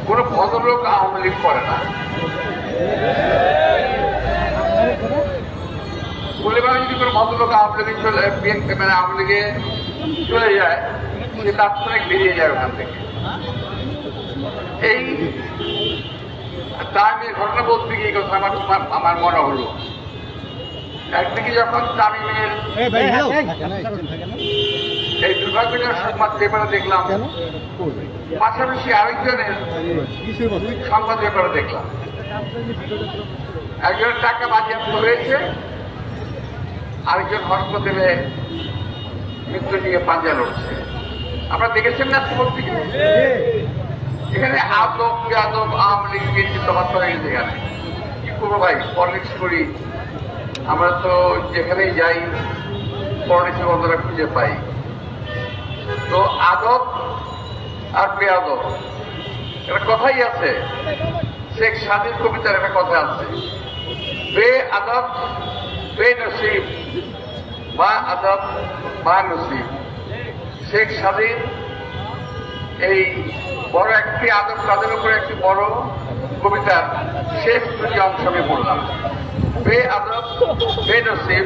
কোন ভদ্রলোক আওয়ামী লীগ করে না। বলিবার যদি কোনো ভদ্রলোক আওয়ামী লীগে মানে আওয়ামী লীগে চলে যায়, সে তাৎক্ষণিক বেরিয়ে যায় ওখান থেকে। এই তামিমের ঘটনা বলতে গিয়ে এই কথা আমার মনে হলো। একদিকে যখন তামিমের এই দুর্ভাগ্যজনক সংবাদ পেপারে দেখলাম, পাশাপাশি আরেকজনের সংবাদ পেপারে দেখলাম একজনের টাকা বাজেয়াপ্ত হয়েছে, আরেকজন হাসপাতালে মৃত্যু নিয়ে পাঞ্জা লড়ছে। আপনারা দেখেছেন না পত্রিকা? এখানে আদব বেয়াদব আওয়ামী লীগ বিএনপি তফাৎ হয়ে গেছে। এখানে কি করবো ভাই, পলিটিক্স করি আমরা তো, যেখানেই যাই পলিটিক্সের বন্ধুরা খুঁজে পাই। তো আদব আর বেয়াদব একটা কথাই আছে, শেখ স্বাধীন কবিতার একটা কথা আছে, বে আদব বে নসিব বা আদব বা নসিব। শেখ স্বাধীন এই বড় একটি আদব তাদের উপরে একটি বড় কবিতার শেষ দুটি অংশ আমি বললাম, বে আদব বে নসিব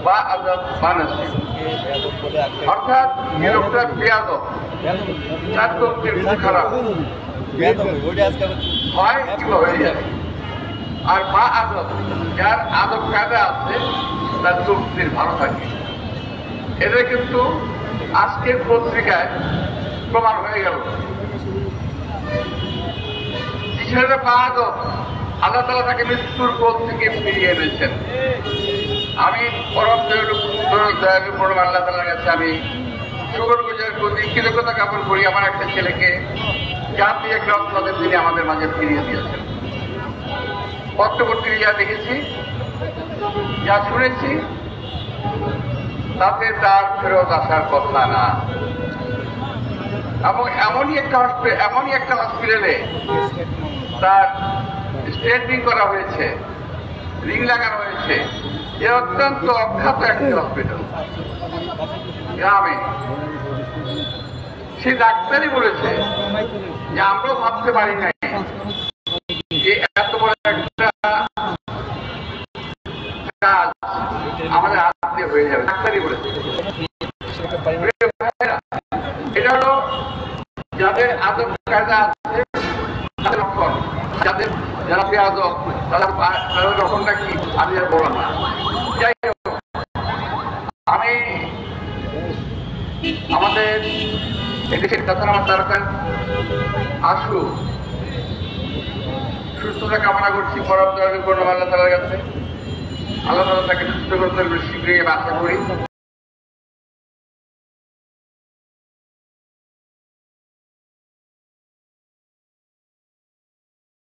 বা আদব বা নসিব। অর্থাৎ এই লোকটা বেয়াদব, তার তত্ত্বের খারাপ হয় কিংবা হয়ে যায়। আর বা আদব, যার আদব কায়দা আছে তার তত্ত্বের ভালো থাকে। এদের কিন্তু আজকের পত্রিকায় প্রমাণ হয়ে গেল। ছেলেটা বা আদব, আল্লাহ তাআলা তাকে মৃত্যুর পথ থেকে ফিরিয়ে এনেছেন। আমি পরম দয়ালু আল্লাহ তাআলার কাছে আমি শুকরগুজার প্রতি কৃতজ্ঞতা জ্ঞাপন করি। আমার একটা ছেলেকে জাতীয় একটা অন্তদের তিনি আমাদের মাঝে ফিরিয়ে দিয়েছেন। পত্রপত্রিকা যা দেখেছি, যা শুনেছি, তাতে তার ফেরত আসার কথা না। এবং এমনই একটা হসপিটালে তার স্ট্যান্ডিং করা হয়েছে, রিং লাগানো হয়েছে। এ অত্যন্ত অখ্যাত একটি হসপিটাল গ্রামে। সে ডাক্তারই বলেছে যে আমরাও ভাবতে পারি নাই যে এত বড় একটা কাজ আমাদের হাত দিয়ে হয়ে যাবে। ডাক্তারই বলেছে। এটা হলো যাদের আদব কায়দা আছে তাদের লক্ষণ, যারা বেয়াদব তাদের লক্ষণটা কি আমি আর বললাম না। যাই হোক, আমি আমাদের এদেশের তাছাড়া আমার তারকা আশু সুস্থতা কামনা করছি পরম দয়ালু আল্লাহ তাআলার কাছে। আল্লাহ তাআলা তাকে সুস্থ করতে শীঘ্রই আশা করি।